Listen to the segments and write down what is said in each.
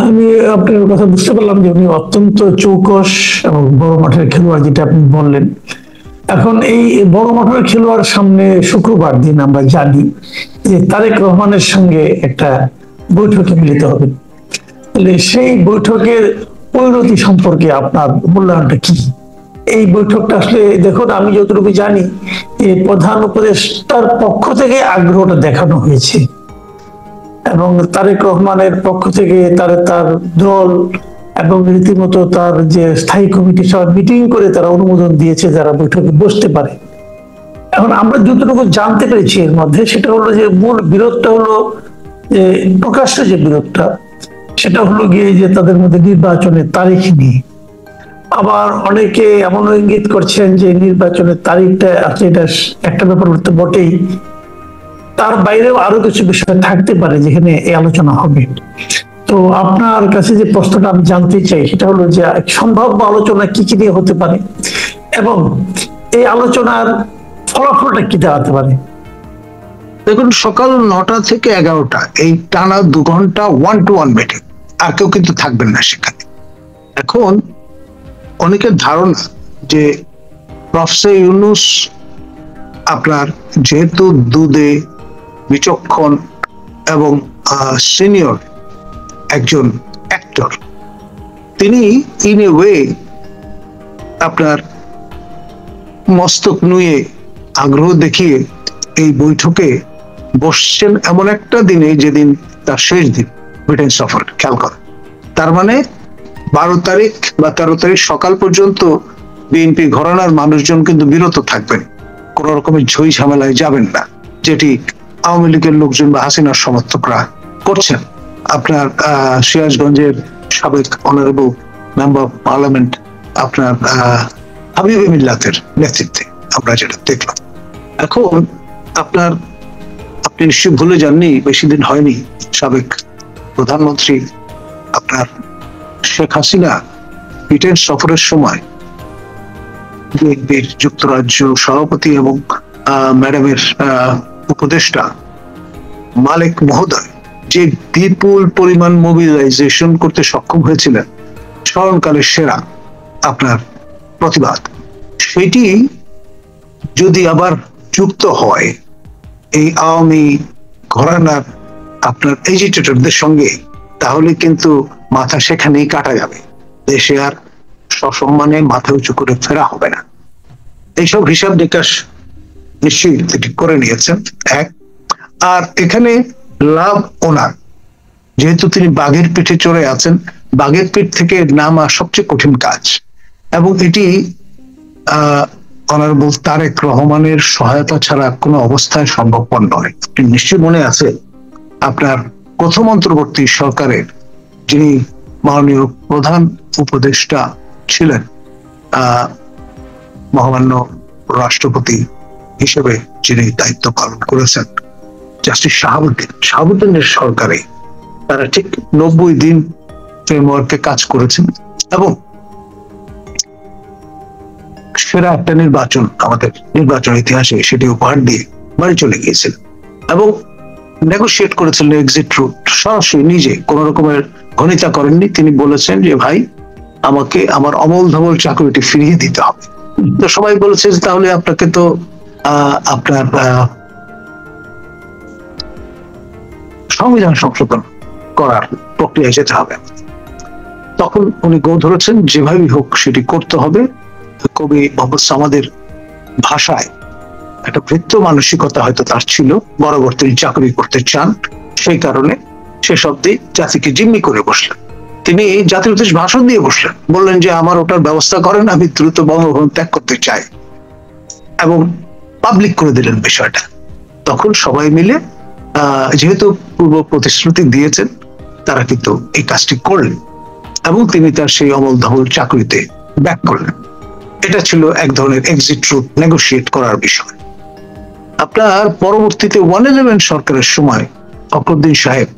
আমি আপনার কথা বুঝতে পারলাম যে উনি অত্যন্ত চৌকস এবং বড় মাঠের খেলোয়াড়, যেটা আপনি বললেন। এখন এই বড় মাঠের খেলোয়াড় সামনে শুক্রবার দিন আমরা জানি যে তারেক রহমানের সঙ্গে একটা বৈঠকে মিলিত হবে। তাহলে সেই বৈঠকের পরিণতি সম্পর্কে আপনার মূল্যায়নটা কি? এই বৈঠকটা আসলে দেখুন, আমি যতটুকু জানি যে প্রধান উপদেষ্টার পক্ষ থেকে আগ্রহটা দেখানো হয়েছে এবং তারেক রহমানের পক্ষ থেকে তার দল এবং রীতিমতো তার যে স্থায়ী কমিটি সব মিটিং করে তারা অনুমোদন দিয়েছে যারা বৈঠকে বসতে পারে। এখন আমরা যতটুকু জানতে পেরেছি এর মধ্যে, সেটা হলো যে মূল বিরোধটা হলো যে প্রকাশ্য যে বিরোধটা, সেটা হলো গিয়ে যে তাদের মধ্যে নির্বাচনের তারিখ নিয়ে। আবার অনেকে এমন ইঙ্গিত করছেন যে নির্বাচনের তারিখটা আসলে এটা একটা ব্যাপার তো বটেই, তার বাইরেও আরো কিছু বিষয় থাকতে পারে যেখানে এই আলোচনা হবে। তো আপনার কাছে যে প্রশ্নটা আমি জানতে চাই সেটা হলো যে সম্ভাব্য আলোচনা কি কি নিয়ে হতে পারে এবং এই আলোচনার ফলাফলটা কি দাঁড়াতে পারে। দেখুন, সকাল 9টা থেকে 11টা এই টানা 2 ঘন্টা 1-to-1 মিটিং, আর কেউ কিন্তু থাকবেন না সেখানে। এখন অনেকের ধারণা যে প্রফেসর ইউনূস আপনার যেহেতু দুধে বিচক্ষণ এবং সিনিয়র একজন অ্যাক্টর, তিনি ইন এ ওয়ে আপনার মস্তক নুয়ে আগ্রহ দেখিয়ে এই বৈঠকে বসছেন এমন একটা দিনে যেদিন তার শেষ দিন ব্রিটেন সফর। খেয়াল করেন, তার মানে 12 তারিখ বা 13 তারিখ সকাল পর্যন্ত বিএনপি ঘরানার মানুষজন কিন্তু বিরত থাকবেন, কোন রকমের ঝই ঝামেলায় যাবেন না, যেটি আওয়ামী লীগের লোকজন বা হাসিনার সমর্থকরা করছেন। আপনার সিরাজগঞ্জের সাবেক অনারেবল মেম্বার অফ পার্লামেন্ট আপনার হাবিব মিল্লাতের নেতৃত্বে আমরা যেটা দেখলাম। এখন আপনি নিশ্চয়ই ভুলে যাননি, বেশি দিন হয়নি সাবেক প্রধানমন্ত্রী আপনার শেখ হাসিনা ব্রিটেন সফরের সময় বিএনপির যুক্তরাজ্য সভাপতি এবং ম্যাডামের উপদেষ্টা মালেক মহোদয় যে বিপুল পরিমাণ মোবিলাইজেশন করতে সক্ষম হয়েছিলেন, স্মরণকালের সেরা আপনার প্রতিবাদ, সেটি যদি আবার যুক্ত হয় এই আওয়ামী ঘরানার আপনার এজিটেটরদের সঙ্গে, তাহলে কিন্তু মাথা সেখানেই কাটা যাবে, দেশে আর সসম্মানে মাথা উঁচু করে ফেরা হবে না। এইসব হিসাব নিকাশ নিশ্চয়ই ঠিক করে নিয়েছেন এক। আর এখানে লাভ ওনার, যেহেতু তিনি বাঘের পিঠে চড়ে আছেন, বাঘের পিঠ থেকে নামা সবচেয়ে কঠিন কাজ, এবং এটি অনারেবল তারেক রহমানের সহায়তা ছাড়া কোনো অবস্থায় সম্ভবপর নয়। আপনি নিশ্চয়ই মনে আছে আপনার প্রথম অন্তর্বর্তী সরকারের যিনি মাননীয় প্রধান উপদেষ্টা ছিলেন, মহামান্য রাষ্ট্রপতি হিসেবে যিনি দায়িত্ব পালন করেছেন, জাস্টিস শাহাবুদ্দিনের সরকারে তারা ঠিক 90 দিন ফ্রেমওয়ার্কে কাজ করেছেন এবং সেরা একটা নির্বাচন আমাদের নির্বাচন ইতিহাসে সেটি উপহার দিয়ে বাড়ি চলে গিয়েছিল এবং নেগোশিয়েট করেছিলেন এক্সিট রুট। সরাসরি নিজে কোন রকমের ঘনিতা করেননি, তিনি বলেছেন যে ভাই, আমাকে আমার অমল ধমল চাকরিটি ফিরিয়ে দিতে হবে। তো সবাই বলেছে তাহলে আপনাকে তো আপনার সংবিধান সংশোধন করার প্রক্রিয়ায় যেতে হবে। তখন উনি গো ধরেছেন যেভাবেই হোক সেটি করতে হবে। কবি মোহাম্মদ সামাদের ভাষায় একটা ভৃত্য মানসিকতা হয়তো তার ছিল, বরাবর তিনি চাকরি করতে চান, সেই কারণে সে শব্দে জাতিকে জিম্মি করে বসলেন। তিনি জাতির উদ্দেশ্যে ভাষণ দিয়ে বসলেন, বললেন যে আমার ওটার ব্যবস্থা করেন, আমি দ্রুত বঙ্গভবন ত্যাগ করতে চাই, এবং পাবলিক করে দিলেন বিষয়টা। তখন সবাই মিলে যেহেতু পূর্ব প্রতিশ্রুতি দিয়েছেন, তারা কিন্তু এই কাজটি করলেন এবং তিনি তার সেই অমল ধমল চাকরিতে ব্যাক করলেন। এটা ছিল এক ধরনের এক্সিট রুট নেগোশিয়েট করার বিষয়। আপনার পরবর্তীতে 111 সরকারের সময় ফখরুদ্দিন সাহেব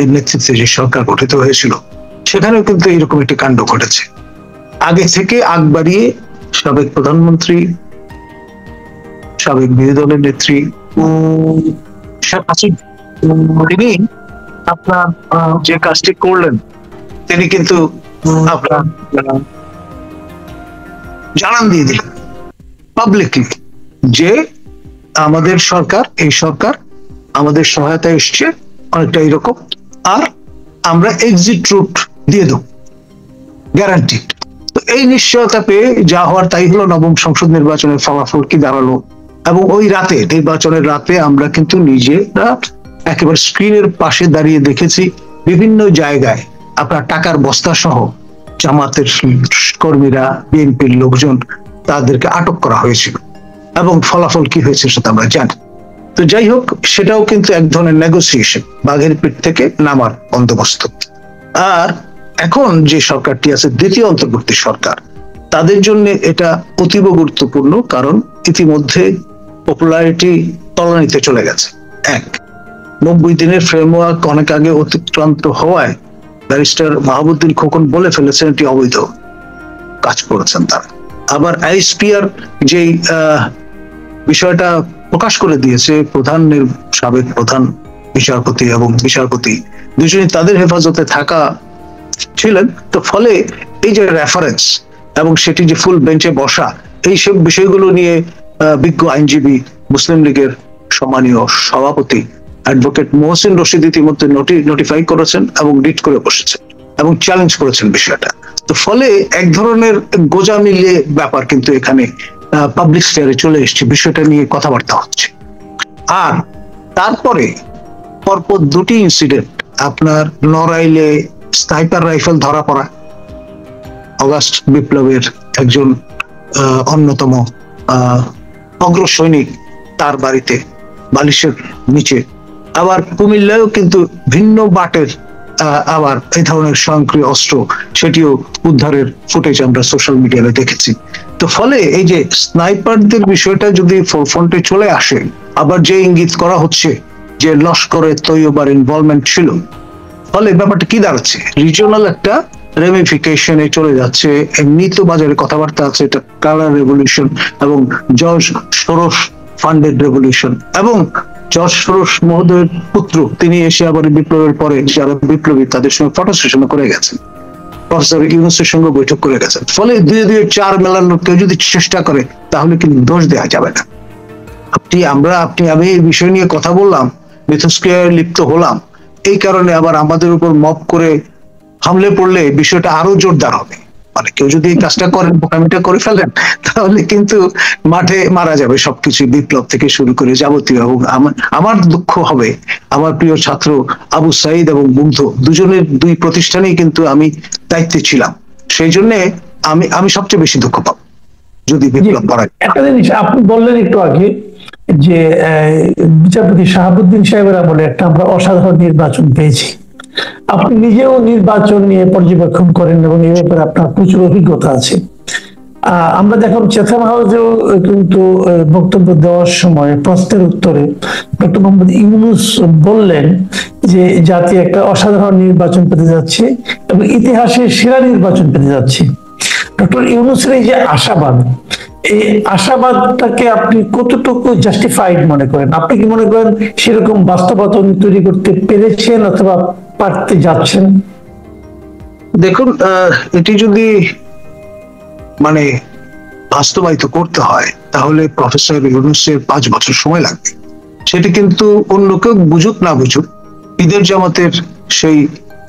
এর নেতৃত্বে যে সরকার গঠিত হয়েছিল, সেখানেও কিন্তু এরকম একটি কাণ্ড ঘটেছে। আগে থেকে আগ বাড়িয়ে সাবেক প্রধানমন্ত্রী, সাবেক বিরোধী দলের নেত্রী শেখ হাসিনা, তিনি আপনার যে কাজটি করলেন তিনি কিন্তু আপনার জানান দিয়ে দিলেন পাবলিকলি যে আমাদের সরকার, এই সরকার আমাদের সহায়তায় এসছে অনেকটা এরকম, আর আমরা এক্সিট রুট দিয়ে দেব গ্যারান্টি। তো এই নিশ্চয়তা পেয়ে যা হওয়ার তাই হলো। নবম সংসদ নির্বাচনের ফলাফল কি দাঁড়ালো, এবং ওই রাতে, নির্বাচনের রাতে আমরা কিন্তু নিজেরা একেবারে স্ক্রিনের পাশে দাঁড়িয়ে দেখেছি বিভিন্ন জায়গায় আপনার টাকার বস্তা সহ জামাতের কর্মীরা, বিএনপির লোকজন, তাদেরকে আটক করা হয়েছিল, এবং ফলাফল কি হয়েছে সেটা আমরা জানি। তো যাই হোক, সেটাও কিন্তু এক ধরনের নেগোসিয়েশন, বাঘের পিঠ থেকে নামার বন্দোবস্ত। আর এখন যে সরকারটি আছে, দ্বিতীয় অন্তর্বর্তী সরকার, তাদের জন্য এটা অতীব গুরুত্বপূর্ণ, কারণ ইতিমধ্যে পপুলারিটি তলানিতে চলে গেছে। 90 দিনের ফ্রেমওয়ার্ক অনেক আগে অতিক্রান্ত হওয়ায় ব্যারিস্টার মাহবুবুদ্দিন খোকন বলে ফেলেছেন এটি অবৈধ কাজ করেছেন তারা। আবার আইএসপিআর যেই বিষয়টা প্রকাশ করে দিয়েছে, সাবেক প্রধান বিচারপতি এবং বিচারপতি দুজনই তাদের হেফাজতে থাকা ছিলেন। তো ফলে এই যে রেফারেন্স এবং সেটি যে ফুল বেঞ্চে বসা, এই সব বিষয়গুলো নিয়ে বিজ্ঞ আইনজীবী, মুসলিম লীগের সম্মানীয় সভাপতি অ্যাডভোকেট মোহসিন রশিদ ইতিমধ্যে নোটিফাই করেছেন এবং রিট করে বসেছেন এবং চ্যালেঞ্জ করেছেন বিষয়টা। তো ফলে এক ধরনের গোজামিলে ব্যাপার কিন্তু এখানে পাবলিক স্ফিয়ারে চলে এসেছে, বিষয়টা নিয়ে কথাবার্তা হচ্ছে। আর তারপরে পরপর দুটি ইনসিডেন্ট, আপনার নড়াইলে স্নাইপার রাইফেল ধরা পড়া, অগাস্ট বিপ্লবের একজন অন্যতম অগ্রসৈনিক, তার বাড়িতে বালিশের নিচে। আবার কুমিল্লায়ও কিন্তু ভিন্ন বাটের আবার এই ধরনের স্বয়ংক্রিয় অস্ত্র, সেটিও উদ্ধারের ফুটেজ আমরা সোশ্যাল মিডিয়াতে দেখেছি। তো ফলে এই যে স্নাইপারদের বিষয়টা যদি ফোরফ্রন্টে চলে আসে, আবার যে ইঙ্গিত করা হচ্ছে যে লস্করে তৈয়বার ইনভলভমেন্ট ছিল, ফলে ব্যাপারটা কি দাঁড়াচ্ছে, রিজিওনাল একটা রেমিফিকেশনে চলে যাচ্ছে। এমনি তো বাজারে কথাবার্তা আছে এটা কালার রেভলিউশন এবং জর্জ সোরস ফান্ডেড রেভলিউশন, এবং জর্জ সোরস মহোদয়ের পুত্র তিনি এসে আবার বিপ্লবের পরে যারা বিপ্লবী তাদের সঙ্গে ফটো সেশন করে গেছেন, প্রফেসর ইউনূসের সঙ্গে বৈঠক করে গেছেন। ফলে দুই দুই চার মেলানোর কেউ যদি চেষ্টা করে তাহলে কিন্তু দোষ দেওয়া যাবে না। আমি এই বিষয় নিয়ে কথা বললাম, মিথস্ক্রিয়ায় লিপ্ত হলাম, এই কারণে আবার আমাদের উপর মপ করে হামলে পড়লে বিষয়টা আরো জোরদার হবে। মানে কেউ যদি এই কাজটা করেন, বোকামিটা করে ফেলেন, তাহলে কিন্তু মাঠে মারা যাবে সবকিছু, বিপ্লব থেকে শুরু করে যাবতীয়। এবং আমার দুঃখ হবে, আমার প্রিয় ছাত্র আবু সাইদ এবং মুগ্ধ দুজনের দুই প্রতিষ্ঠানেই কিন্তু আমি দায়িত্বে ছিলাম, সেই জন্য আমি সবচেয়ে বেশি দুঃখ পাবো যদি বিপ্লব করা। একটা জিনিস আপনি বললেন একটু আগে যে বিচারপতি শাহাবুদ্দিন সাহেবের আমলে একটা আমরা অসাধারণ নির্বাচন পেয়েছি। আপনি নিজেও নির্বাচন নিয়ে পর্যবেক্ষণ করেন এবং এই ব্যাপারে আপনার প্রচুর অভিজ্ঞতা আছে। আমরা দেখলাম চেথাম হাউসেও কিন্তু বক্তব্য দেওয়ার সময় প্রশ্নের উত্তরে ডক্টর মোহাম্মদ ইউনূস বললেন যে জাতি একটা অসাধারণ নির্বাচন পেতে যাচ্ছে এবং ইতিহাসের সেরা নির্বাচন পেতে যাচ্ছে। ডক্টর ইউনূসের এই যে আশাবাদ, এই আশাবাদটাকে আপনি কতটুকু জাস্টিফাইড মনে করেন? আপনি কি মনে করেন সেরকম বাস্তবতা তৈরি করতে পেরেছেন অথবা পারতে যাচ্ছেন? দেখুন, এটি যদি মানে বাস্তবায়িত করতে হয় তাহলে প্রফেসর ইউনূসের 5 বছর সময় লাগবে। সেটি কিন্তু অন্য কেউ বুঝুক না বুঝুক, ঈদের জামাতের সেই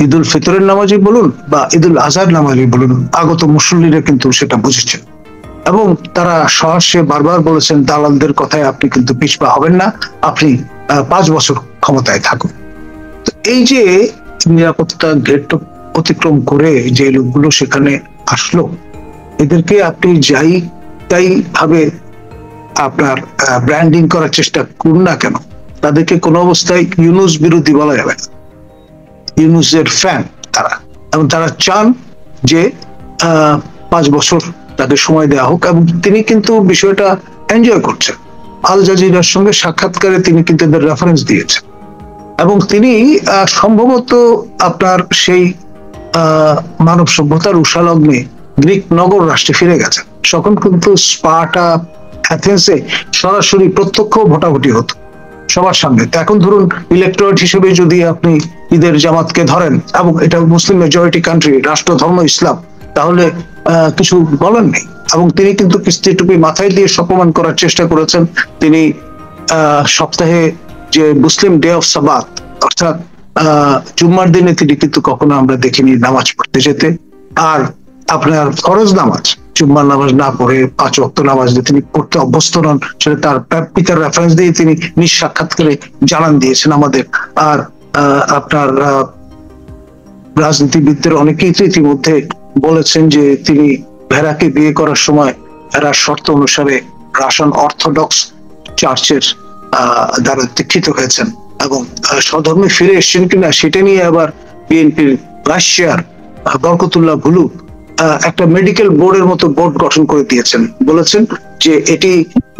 ঈদুল ফিতরের নামাজি বলুন বা ঈদুল আজহার নামাজি বলুন, আগত মুসল্লিরা কিন্তু সেটা বুঝেছেন এবং তারা সহসে বারবার বলেছেন দালালদের কথায় আপনি কিন্তু পিছপা হবেন না, আপনি 5 বছর ক্ষমতায় থাকুন। তো এই যে নিরাপত্তা গেট অতিক্রম করে যে লোকগুলো সেখানে আসলো, এদেরকে আপনি যাই তাই ভাবে আপনার ব্র্যান্ডিং করার চেষ্টা করুন না কেন, তাদেরকে কোনো অবস্থায় ইউনূস বিরোধী বলা যাবে না। ইউনূসের ফ্যান তারা, এবং তারা চান যে 5 বছর তাকে সময় দেওয়া হোক, এবং তিনি কিন্তু বিষয়টা এনজয় করছেন। আল জাজিরার সঙ্গে সাক্ষাৎকারে তিনি কিন্তু এদের রেফারেন্স দিয়েছেন এবং তিনি সম্ভবত আপনার সেই মানব সভ্যতার উষালগ্নে গ্রিক নগর রাষ্ট্রে ফিরে গেছেন। তখন কিন্তু স্পার্টা, অ্যাথেন্সে সরাসরি প্রত্যক্ষ ভোটাভুটি হতো সবার সামনে। তো এখন ধরুন ইলেকট্রয়েট হিসেবে যদি আপনি ঈদের জামাতকে ধরেন, এবং এটা মুসলিম মেজরিটি কান্ট্রি, রাষ্ট্র ধর্ম ইসলাম, তাহলে কিছু বলার নেই। এবং তিনি কিন্তু কিস্তি টুপি মাথায় দিয়ে অপমান করার চেষ্টা করেছেন। তিনি সপ্তাহে যে মুসলিম ডে অফ সাবাত, অর্থাৎ জুম্মার দিনে তিনি কিন্তু কখনো আমরা দেখিনি নামাজ পড়তে যেতে। আর আপনার ফরজ নামাজ, জুম্মার নামাজ না পড়ে 5 ওয়াক্ত নামাজ তিনি পড়তে অভ্যস্ত নন, সেটা তার পিতার রেফারেন্স দিয়ে তিনি নিজ সাক্ষাৎকারে জানান দিয়েছেন আমাদের। আর আপনার রাজনীতিবিদদের অনেকেই তো ইতিমধ্যে বলেছেন যে তিনি ভেড়াকে বিয়ে করার সময় ভেড়ার শর্ত অনুসারে রাশিয়ান অর্থোডক্স চার্চের দ্বারা দীক্ষিত হয়েছেন, এবং স্বধর্মে ফিরে এসেছেন কিনা সেটা নিয়ে আবার বিএনপির রাশিয়ার বরকতুল্লাহ ভুলু একটা মেডিকেল বোর্ডের মতো বোর্ড গঠন করে দিয়েছেন, বলেছেন যে এটি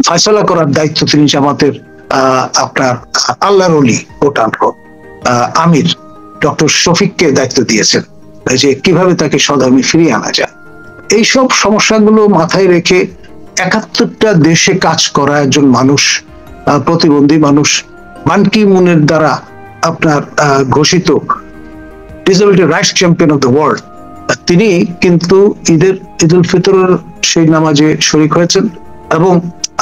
ফয়সালা করার দায়িত্ব তিনি জামাতের আপনার আল্লাহর ওলি আমির ডক্টর শফিককে দায়িত্ব দিয়েছেন, যে কিভাবে তাকে স্বধর্মে ফিরিয়ে আনা যায়। এইসব সমস্যাগুলো মাথায় রেখে 71টা দেশে কাজ করা একজন মানুষ, প্রতিবন্ধী মানুষ, বান কি মুনের দ্বারা আপনার ঘোষিত disability rights champion of the world, তিনি কিন্তু ঈদুল ফিতরের সেই নামাজে শরীক হয়েছেন, এবং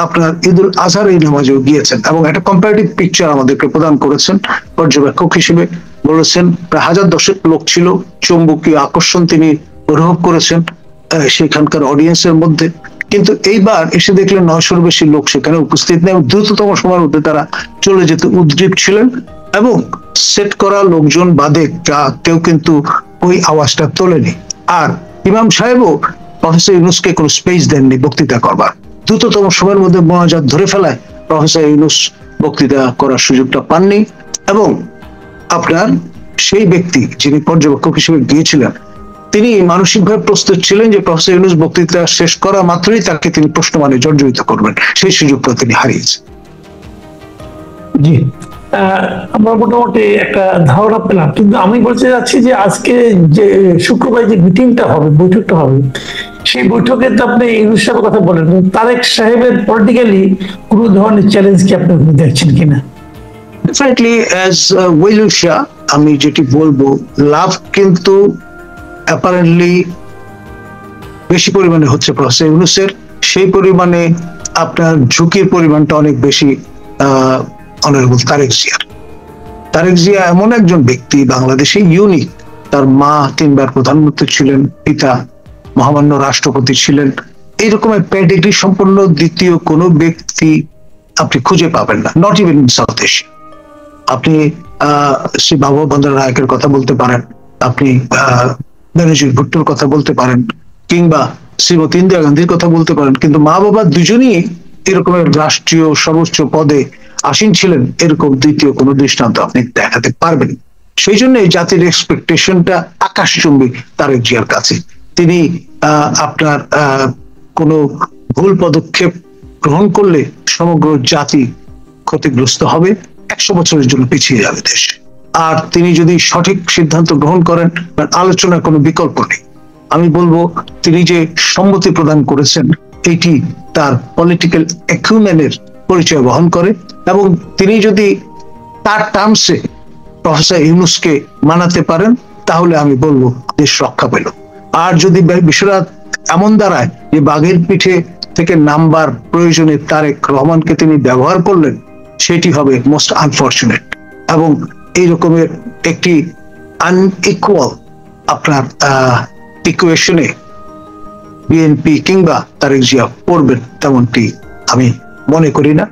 আপনার ঈদুল আজহার এই নামাজেও গিয়েছেন, এবং একটা কম্পারেটিভ পিকচার আমাদেরকে প্রদান করেছেন পর্যবেক্ষক হিসেবে। বলেছেন প্রায় 1000 লোক ছিল, চৌম্বকীয় আকর্ষণ তিনি অনুভব করেছেন সেখানকার অডিয়েন্সের মধ্যে। কিন্তু এইবার এসে দেখলেন 900-র বেশি লোক সেখানে উপস্থিত নেই, দ্রুততম সময়ের মধ্যে তারা চলে যেতে উদ্গ্রীব ছিলেন, এবং সেট করা লোকজন বাদে কেউ কিন্তু ওই আওয়াজটা তোলেনি। আর ইমাম সাহেবও প্রফেসর ইউনূসকে কোনো স্পেস দেননি বক্তৃতা করবার। দ্রুততম সময়ের মধ্যে মোনাজাত ধরে ফেলায় প্রফেসর ইউনূস বক্তৃতা করার সুযোগটা পাননি, এবং আপনার সেই ব্যক্তি যিনি পর্যবেক্ষক হিসেবে গিয়েছিলেন তিনি মানসিকভাবে প্রস্তুত ছিলেন যে প্রফেসর ইউনূস বক্তৃতা শেষ করা মাত্রই তাকে তিনি প্রশ্নমানে জর্জরিত করবেন, সেই সুযোগটা তিনি হারিয়েছেন। জি, আমরা মোটামুটি একটা ধারণা পেলাম, কিন্তু আমি বলতে যাচ্ছি যে আজকে যে শুক্রবার যে মিটিংটা হবে, বৈঠকটা হবে, সেই বৈঠকে তো আপনি ইউনূস সাহেবের কথা বলেন, তারেক সাহেবের পলিটিক্যালি কোন ধরনের চ্যালেঞ্জ কি আপনি দেখছেন কিনা? ডেফিনেটলি অ্যাজ ওয়েল শাহ আমি যেটি বলবো, লাভ কিন্তু অ্যাপারেন্টলি বেশি পরিমাণে হচ্ছে প্রফেসর ইউনূসের, সেই পরিমাণে আপনার ঝুঁকির পরিমাণটা অনেক বেশি অনারেবল তারেক জিয়া এমন একজন ব্যক্তি, বাংলাদেশে ইউনিক। তার মা 3 বার প্রধানমন্ত্রী ছিলেন, পিতা মহামান্য রাষ্ট্রপতি ছিলেন। এইরকমের প্যাডিগ্রি সম্পন্ন দ্বিতীয় কোনো ব্যক্তি আপনি খুঁজে পাবেন না, not even in south Asia. আপনি শ্রী বাবু বন্দর নায়কের কথা বলতে পারেন, আপনি বেনজির ভুট্টোর কথা বলতে পারেন, কিংবা শ্রীমতী ইন্দিরা গান্ধীর কথা বলতে পারেন, কিন্তু মা বাবা দুজনই এরকমের রাষ্ট্রীয় সর্বোচ্চ পদে আসীন ছিলেন, এরকম দ্বিতীয় কোনো দৃষ্টান্ত আপনি দেখাতে পারবেন। সেই জন্য জাতির এক্সপেকটেশনটা আকাশচুম্বী তারেক জিয়ার কাছে। তিনি আপনার কোনো ভুল পদক্ষেপ গ্রহণ করলে সমগ্র জাতি ক্ষতিগ্রস্ত হবে, 100 বছরের জন্য পিছিয়ে যাবে দেশ। আর তিনি যদি সঠিক সিদ্ধান্ত গ্রহণ করেন, আলোচনার কোনো বিকল্প নেই। আমি বলবো তিনি যে সম্মতি প্রদান করেছেন এটি তার পলিটিক্যাল অ্যাকুমেনের পরিচয় বহন করে, এবং তিনি যদি তার টার্মসে প্রফেসর ইউনূসকে মানাতে পারেন তাহলে আমি বলবো দেশ রক্ষা পেল। আর যদি বিষয়টা এমন দাঁড়ায় যে বাঘের পিঠে থেকে নামবার প্রয়োজনে তারেক রহমানকে তিনি ব্যবহার করলেন, সেটি হবে মোস্ট আনফরচুনেট, এবং এই রকমের একটি আনইকুয়াল আপনার ইকুয়েশনে বিএনপি কিংবা তারেক জিয়া পড়বেন তেমনটি আমি মনে করি না।